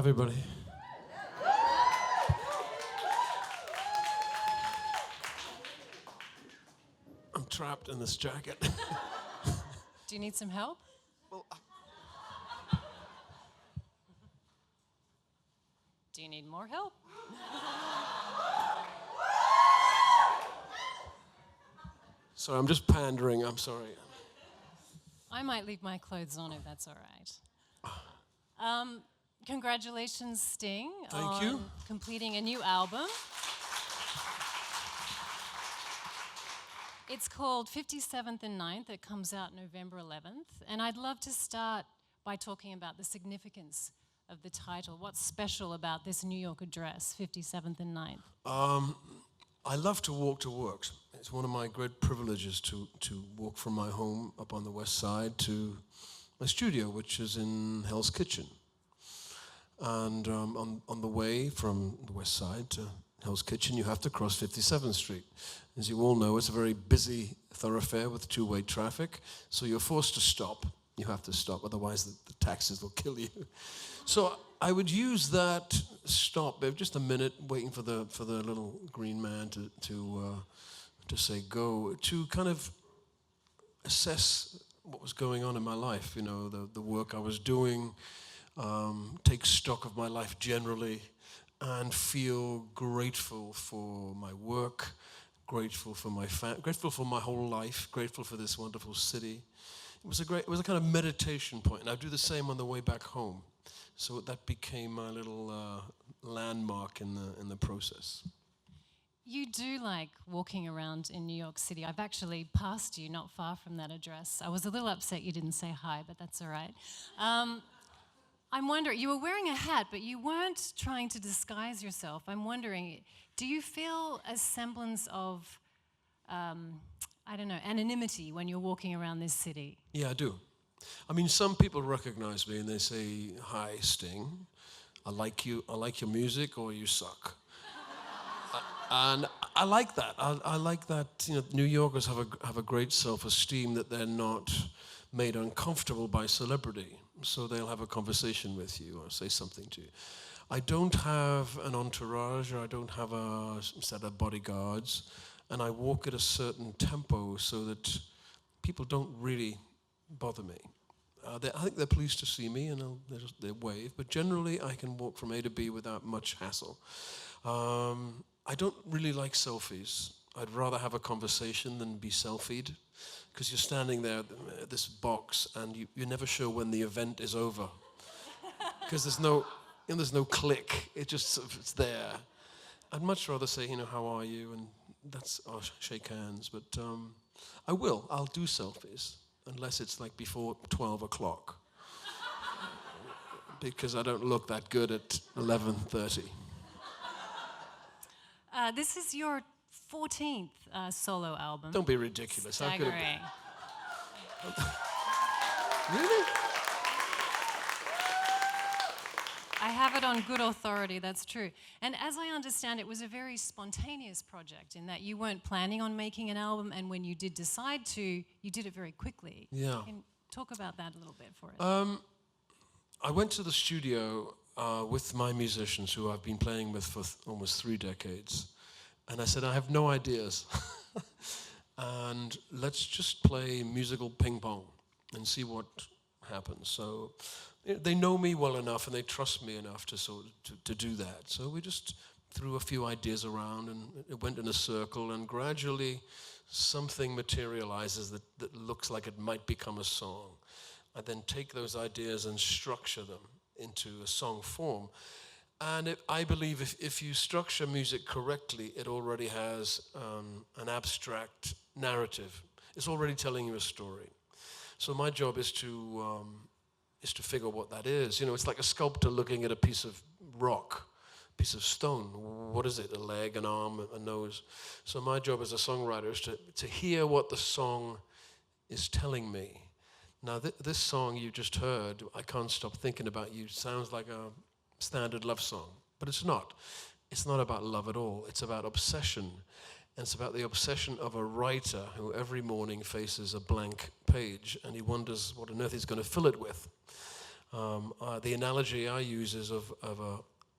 everybody. I'm trapped in this jacket. Do you need some help? Well, Do you need more help? sorry, I'm just pandering. I'm sorry. I might leave my clothes on if that's all right. Congratulations, Sting, Thank on you. completing a new album. It's called 57th and 9th. It comes out November 11th. And I'd love to start by talking about the significance of the title. What's special about this New York address, 57th and 9th? I love to walk to work. It's one of my great privileges to walk from my home up on the west side to my studio, which is in Hell's Kitchen. And on the way from the west side to Hell's Kitchen, you have to cross 57th Street. As you all know, it's a very busy thoroughfare with two-way traffic, so you're forced to stop. You have to stop, otherwise the taxis will kill you. So I would use that stop, just a minute, waiting for the little green man to say go, to kind of assess what was going on in my life. You know, the work I was doing, take stock of my life generally, and feel grateful for my work, grateful for my grateful for my whole life, grateful for this wonderful city. It was a kind of meditation point, and I do the same on the way back home. So that became my little landmark in the process. You do like walking around in New York City. I've actually passed you not far from that address. I was a little upset you didn't say hi, but that's all right. I'm wondering, you were wearing a hat, but you weren't trying to disguise yourself. I'm wondering, do you feel a semblance of, anonymity when you're walking around this city? Yeah, I do. I mean, some people recognize me and they say, "Hi, Sting. I like you. I like your music, or you suck." And I like that. I like that. You know, New Yorkers have a great self-esteem that they're not made uncomfortable by celebrity, so they'll have a conversation with you or say something to you. I don't have an entourage, or I don't have a set of bodyguards, and I walk at a certain tempo so that people don't really bother me. I think they're pleased to see me, and they wave, but generally I can walk from A to B without much hassle. I don't really like selfies. I'd rather have a conversation than be selfied, because you're standing there at this box and you're never sure when the event is over, because there's no click. It's there. I'd much rather say, how are you, and I'll shake hands. But I'll do selfies, unless it's like before 12 o'clock, because I don't look that good at 11:30. This is your 14th solo album. Don't be ridiculous. Staggering. Really? I have it on good authority, that's true. And as I understand, it was a very spontaneous project in that you weren't planning on making an album, and when you did decide to, you did it very quickly. Yeah. Can you talk about that a little bit for us? I went to the studio with my musicians, who I've been playing with for almost 3 decades, and I said, I have no ideas, and let's just play musical ping pong and see what happens. So they know me well enough and they trust me enough to do that. So we just threw a few ideas around, and it went in a circle, and gradually something materializes that looks like it might become a song. I then take those ideas and structure them into a song form. And I believe if you structure music correctly, it already has an abstract narrative. It's already telling you a story. So my job is to figure what that is. It's like a sculptor looking at a piece of rock, piece of stone. What is it? A leg, an arm, a nose. So my job as a songwriter is to hear what the song is telling me. Now, this song you just heard, I Can't Stop Thinking About You, sounds like a standard love song, but it's not. It's not about love at all. It's about obsession. And it's about the obsession of a writer who every morning faces a blank page, and he wonders what on earth he's going to fill it with. The analogy I use is of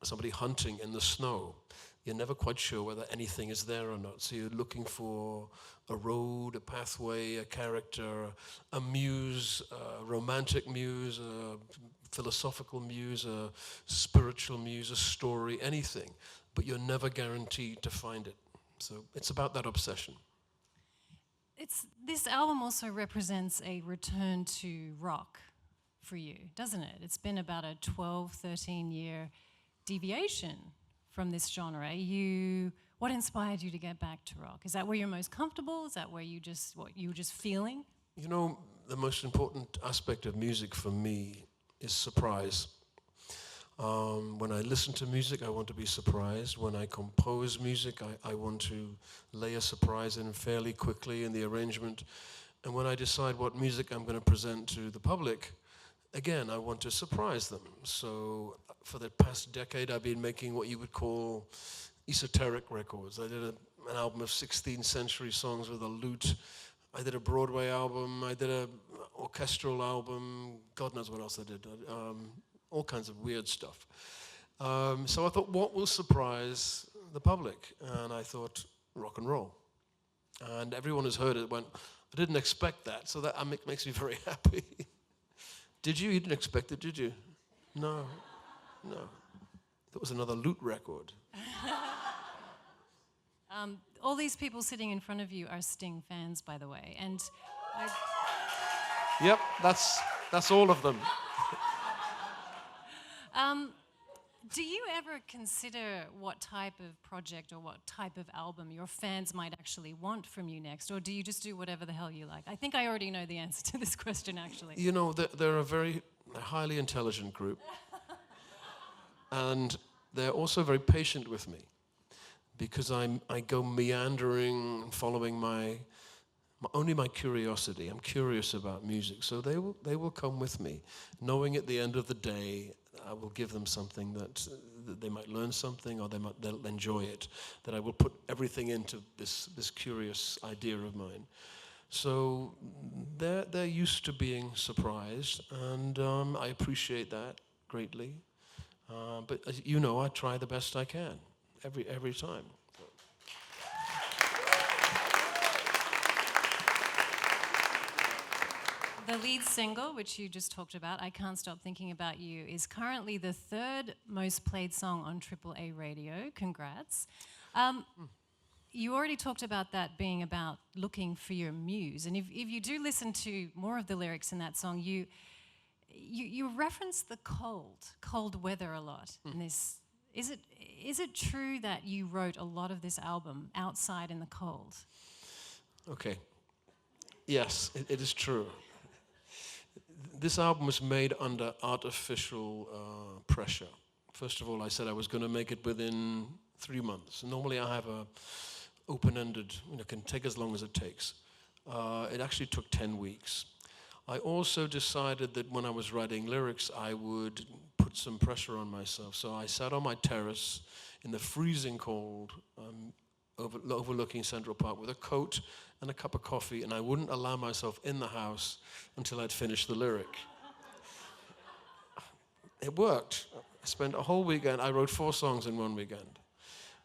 somebody hunting in the snow. You're never quite sure whether anything is there or not. So you're looking for a road, a pathway, a character, a muse, a romantic muse, a philosophical muse, a spiritual muse, a story, anything. But you're never guaranteed to find it. So it's about that obsession. This album also represents a return to rock for you, doesn't it? It's been about a 12, 13-year deviation from this genre. What inspired you to get back to rock? Is that where you're most comfortable? Is that where you were just feeling? You know, the most important aspect of music for me is surprise. When I listen to music, I want to be surprised. When I compose music, I want to lay a surprise in fairly quickly in the arrangement. And when I decide what music I'm going to present to the public, again, I want to surprise them. So for the past decade, I've been making what you would call esoteric records. I did an album of 16th century songs with a lute. I did a Broadway album. I did an orchestral album. God knows what else I did. All kinds of weird stuff. So I thought, what will surprise the public? And I thought, rock and roll. And everyone who's heard it went, I didn't expect that. So that makes me very happy. Did you? You didn't expect it, did you? No. That was another lute record. All these people sitting in front of you are Sting fans, by the way. And Yep, that's all of them. do you ever consider what type of project or what type of album your fans might actually want from you next? Or do you just do whatever the hell you like? I think I already know the answer to this question, actually. You know, they're a very highly intelligent group. And they're also very patient with me because I go meandering, following only my curiosity. I'm curious about music, so they will come with me, knowing at the end of the day I will give them something that they might learn something, or they'll enjoy it. That I will put everything into this curious idea of mine. So they're used to being surprised, and I appreciate that greatly. But as you know, I try the best I can every time. The lead single, which you just talked about, I Can't Stop Thinking About You, is currently the third most played song on AAA radio. Congrats. You already talked about that being about looking for your muse. And if you do listen to more of the lyrics in that song, you reference the cold weather a lot in this. Is it true that you wrote a lot of this album outside in the cold? Okay. Yes, it is true. This album was made under artificial pressure. First of all, I said I was going to make it within 3 months. Normally I have a open-ended, can take as long as it takes. It actually took 10 weeks. I also decided that when I was writing lyrics, I would put some pressure on myself. So I sat on my terrace in the freezing cold, overlooking Central Park with a coat and a cup of coffee, and I wouldn't allow myself in the house until I'd finished the lyric. It worked. I spent a whole weekend. I wrote 4 songs in one weekend.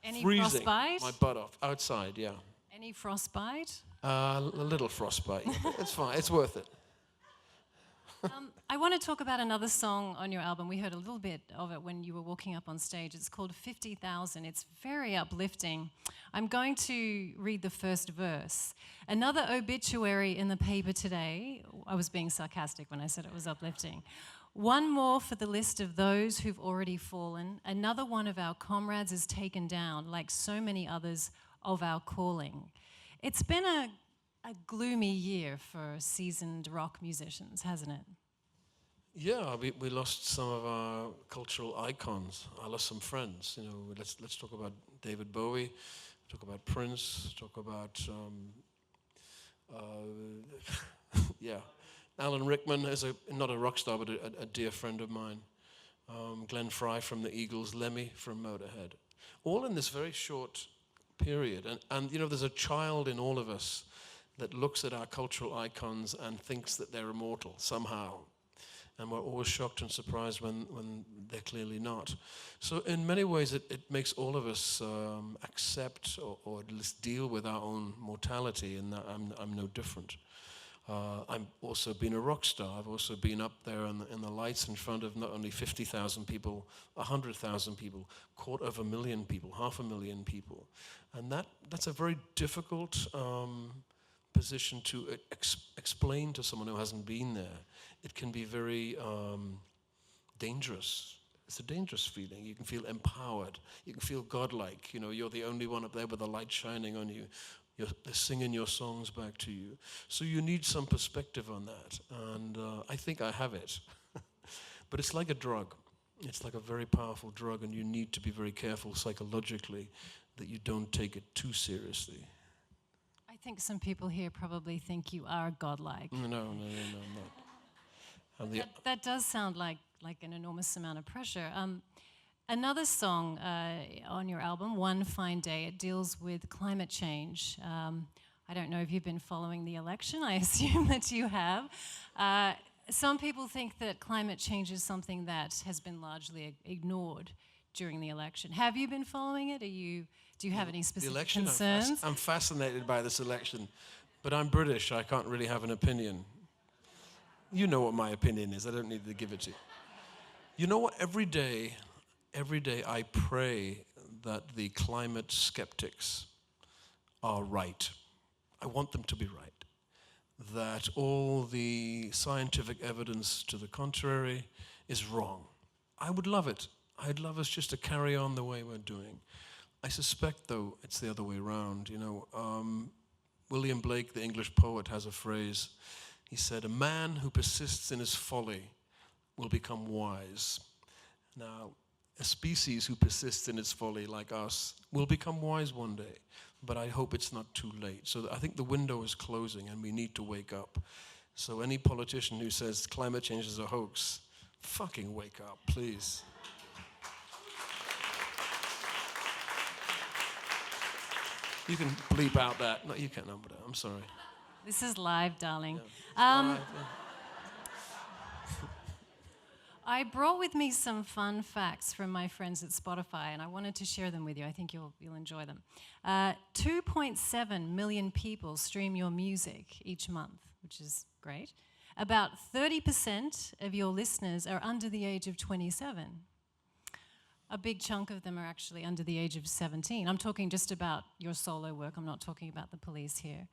Any Freezing frostbite? my butt off. Outside, yeah. Any frostbite? A little frostbite. Yeah, it's fine. It's worth it. I want to talk about another song on your album. We heard a little bit of it when you were walking up on stage. It's called 50,000. It's very uplifting. I'm going to read the first verse. Another obituary in the paper today. I was being sarcastic when I said it was uplifting. One more for the list of those who've already fallen. Another one of our comrades is taken down, like so many others of our calling. It's been a gloomy year for seasoned rock musicians, hasn't it? Yeah, we lost some of our cultural icons. I lost some friends. Let's talk about David Bowie, talk about Prince, talk about Alan Rickman is not a rock star, but a dear friend of mine. Glenn Frey from the Eagles, Lemmy from Motorhead. All in this very short period. And there's a child in all of us that looks at our cultural icons and thinks that they're immortal somehow. and we're always shocked and surprised when they're clearly not. So in many ways, it makes all of us accept or at least deal with our own mortality, and that I'm no different. I've also been a rock star. I've also been up there in the lights in front of not only 50,000 people, 100,000 people, 250,000 people, 500,000 people. And that's a very difficult position to explain to someone who hasn't been there. It can be very dangerous. It's a dangerous feeling. You can feel empowered. You can feel godlike. You know, you're the only one up there with the light shining on you. They're singing your songs back to you. So you need some perspective on that. And I think I have it. But it's like a drug. It's like a very powerful drug, and you need to be very careful psychologically that you don't take it too seriously. I think some people here probably think you are godlike. No, I'm not. That does sound like an enormous amount of pressure. Another song on your album, One Fine Day, it deals with climate change. I don't know if you've been following the election. I assume that you have. Some people think that climate change is something that has been largely ignored during the election. Have you been following it? Do you have any specific concerns? I'm fascinated by this election, but I'm British. I can't really have an opinion. You know what my opinion is. I don't need to give it to you. You know what? Every day I pray that the climate skeptics are right. I want them to be right. That all the scientific evidence to the contrary is wrong. I would love it. I'd love us just to carry on the way we're doing. I suspect, though, it's the other way around. You know, William Blake, the English poet, has a phrase. He said, "A man who persists in his folly will become wise." Now, a species who persists in its folly, like us, will become wise one day. But I hope it's not too late. So I think the window is closing, and we need to wake up. So any politician who says climate change is a hoax, fucking wake up, please. You can bleep out that. No, you can't number that. I'm sorry. This is live, darling. Yeah, live, yeah. I brought with me some fun facts from my friends at Spotify, and I wanted to share them with you. I think you'll enjoy them. 2.7 million people stream your music each month, which is great. About 30% of your listeners are under the age of 27. A big chunk of them are actually under the age of 17. I'm talking just about your solo work. I'm not talking about the police here.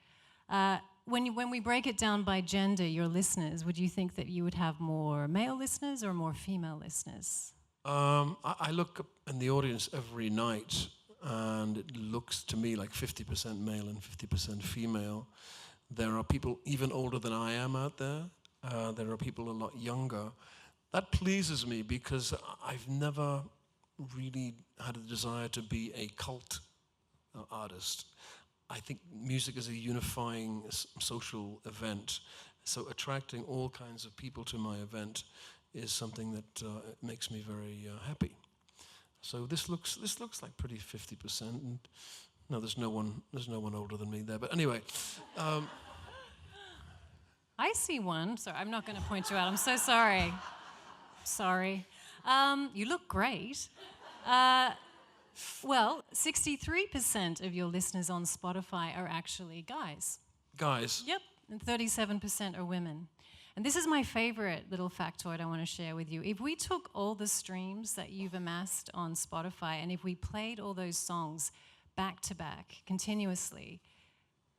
When we break it down by gender, your listeners, would you think that you would have more male listeners or more female listeners? I look up in the audience every night, and it looks to me like 50% male and 50% female. There are people even older than I am out there. There are people a lot younger. That pleases me because I've never really had a desire to be a cult artist. I think music is a unifying social event, so attracting all kinds of people to my event is something that makes me very happy. So this looks like pretty 50%. And no, there's no one older than me there. But anyway, I see one. Sorry, I'm not going to point you out. I'm so sorry. Sorry. You look great. Well, 63% of your listeners on Spotify are actually guys. Guys? Yep, and 37% are women. And this is my favorite little factoid I want to share with you. If we took all the streams that you've amassed on Spotify and if we played all those songs back to back, continuously,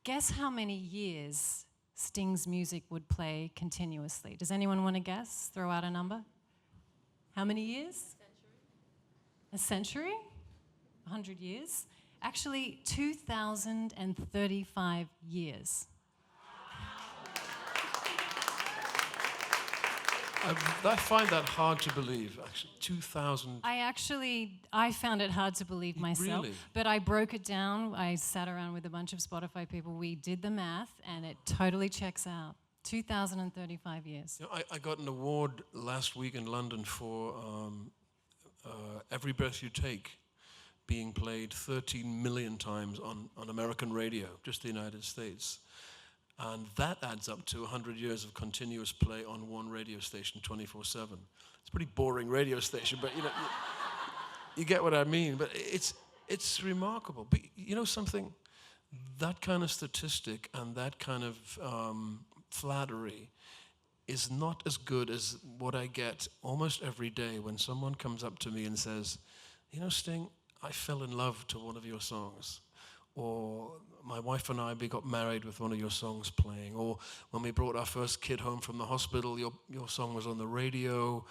guess how many years Sting's music would play continuously? Does anyone want to guess? Throw out a number. How many years? A century? 100 years? Actually, 2,035 years. I find that hard to believe, actually. 2,000. I found it hard to believe myself. Really? But I broke it down. I sat around with a bunch of Spotify people. We did the math, and it totally checks out. 2,035 years. You know, I got an award last week in London for Every Breath You Take being played 13 million times on American radio, just the United States. And that adds up to 100 years of continuous play on one radio station 24/7. It's a pretty boring radio station, but you get what I mean. But it's remarkable. But you know something? That kind of statistic and that kind of flattery is not as good as what I get almost every day when someone comes up to me and says, you know, Sting, I fell in love to one of your songs. Or my wife and we got married with one of your songs playing. Or when we brought our first kid home from the hospital, your song was on the radio.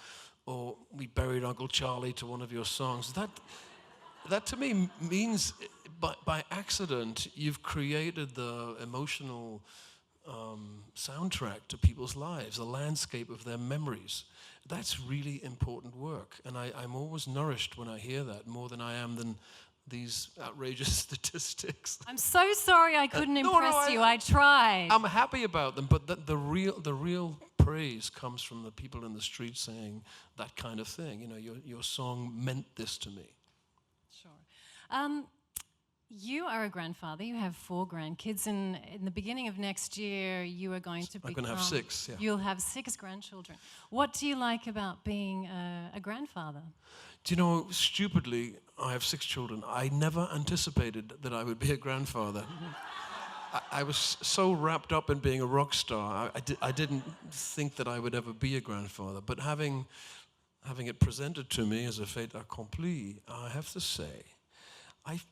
Or we buried Uncle Charlie to one of your songs. That to me means by accident you've created the emotional soundtrack to people's lives, the landscape of their memories. That's really important work. And I'm always nourished when I hear that, more than I am than these outrageous statistics. I'm so sorry I couldn't impress you. I tried. I'm happy about them, but the real praise comes from the people in the street saying that kind of thing. You know, your song meant this to me. Sure. You are a grandfather. You have 4 grandkids, and in the beginning of next year, you are going to become... I'm going to have 6, yeah. You'll have 6 grandchildren. What do you like about being a grandfather? Do you know, stupidly, I have 6 children. I never anticipated that I would be a grandfather. I was so wrapped up in being a rock star, I didn't think that I would ever be a grandfather. But having it presented to me as a fait accompli, I have to say,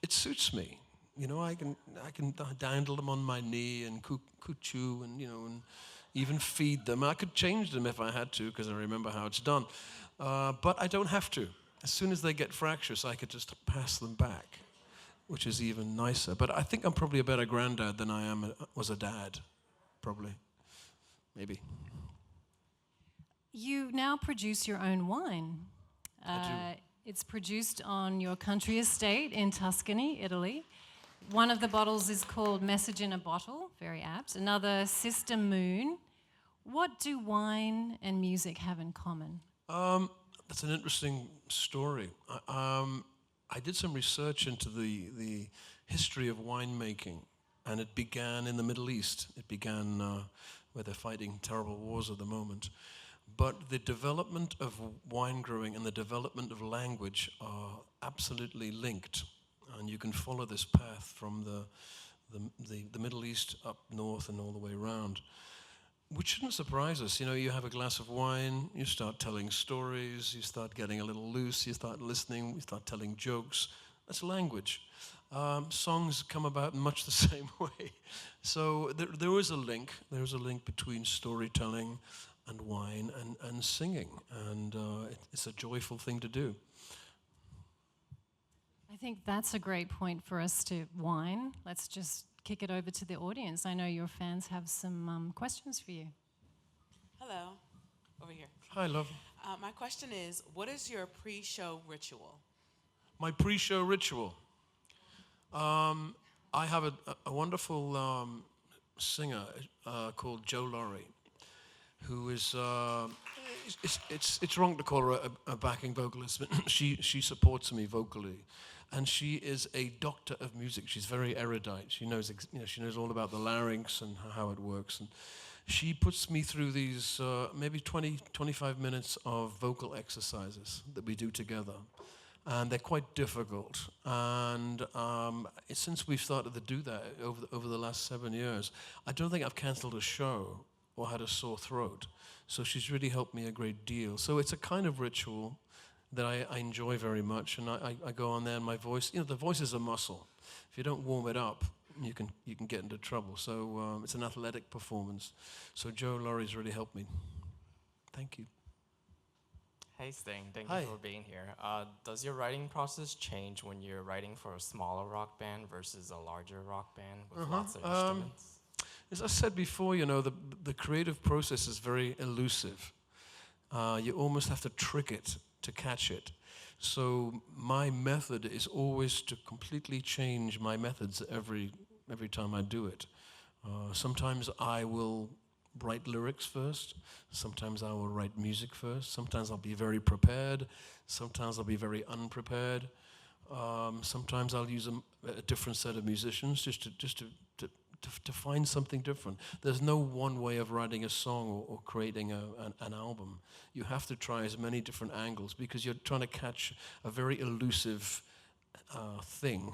it suits me. You know, I can dandle them on my knee and coo-choo and, you know, and even feed them. I could change them if I had to, because I remember how it's done. But I don't have to. As soon as they get fractious, I could just pass them back, which is even nicer. But I think I'm probably a better granddad than I was a dad, probably, maybe. You now produce your own wine. I do. It's produced on your country estate in Tuscany, Italy. One of the bottles is called Message in a Bottle, very apt. Another, Sister Moon. What do wine and music have in common? That's an interesting story. I did some research into the history of winemaking, and it began in the Middle East. It began where they're fighting terrible wars at the moment. But the development of wine growing and the development of language are absolutely linked. And you can follow this path from the Middle East up north and all the way around. Which shouldn't surprise us. You know, you have a glass of wine, you start telling stories, you start getting a little loose, you start listening, you start telling jokes. That's language. Songs come about in much the same way. So there is a link. There is a link between storytelling and wine and singing. And it's a joyful thing to do. I think that's a great point for us to wine. Let's just kick it over to the audience. I know your fans have some questions for you. Hello, over here. Hi, love. My question is, what is your pre-show ritual? My pre-show ritual. I have a wonderful singer called Joe Laurie, who is, it's wrong to call her a backing vocalist, but she supports me vocally. And she is a doctor of music. She's very erudite. She knows, she knows all about the larynx and how it works. And she puts me through these maybe 20, 25 minutes of vocal exercises that we do together. And they're quite difficult. And since we've started to do that over the last 7 years, I don't think I've canceled a show or had a sore throat. So she's really helped me a great deal. So it's a kind of ritual that I enjoy very much, and I go on there and my voice, the voice is a muscle. If you don't warm it up, you can get into trouble. So it's an athletic performance. So Joe Laurie's really helped me. Thank you. Hey Sting, thank Hi. you for being here. Does your writing process change when you're writing for a smaller rock band versus a larger rock band with lots of instruments? As I said before, the creative process is very elusive. You almost have to trick it to catch it. So my method is always to completely change my methods every time I do it. Sometimes I will write lyrics first. Sometimes I will write music first. Sometimes I'll be very prepared. Sometimes I'll be very unprepared. Sometimes I'll use a different set of musicians just to to find something different. There's no one way of writing a song or creating an album. You have to try as many different angles because you're trying to catch a very elusive thing,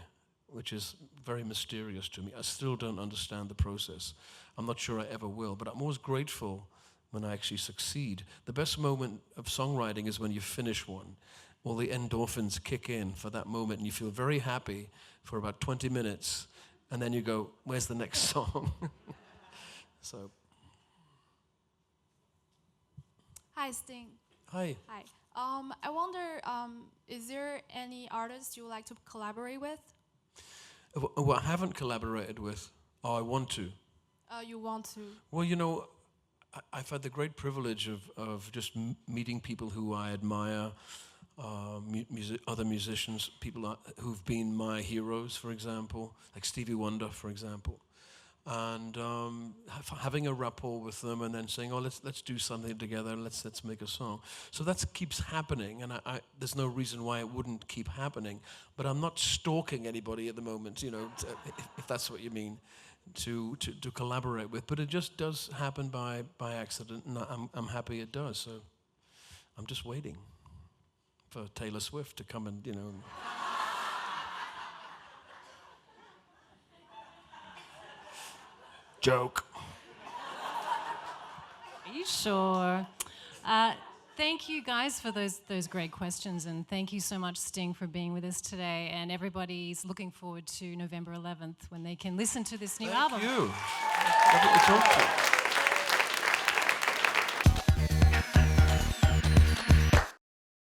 which is very mysterious to me. I still don't understand the process. I'm not sure I ever will, but I'm always grateful when I actually succeed. The best moment of songwriting is when you finish one. All the endorphins kick in for that moment, and you feel very happy for about 20 minutes, and then you go, where's the next song? So. Hi, Sting. Hi. Hi. I wonder, is there any artist you would like to collaborate with? Who I haven't collaborated with, I want to. You want to? Well, you know, I've had the great privilege of just meeting people who I admire, other musicians, people who've been my heroes, for example, like Stevie Wonder, for example, and having a rapport with them, and then saying, "Oh, let's do something together. Let's make a song." So that keeps happening, and there's no reason why it wouldn't keep happening. But I'm not stalking anybody at the moment, you know, if that's what you mean, to collaborate with. But it just does happen by accident, and I'm happy it does. So I'm just waiting for Taylor Swift to come and, you know. Joke. Are you sure? Thank you guys for those great questions, and thank you so much, Sting, for being with us today. And everybody's looking forward to November 11th when they can listen to this new album. Thank you. Lovely to talk to you.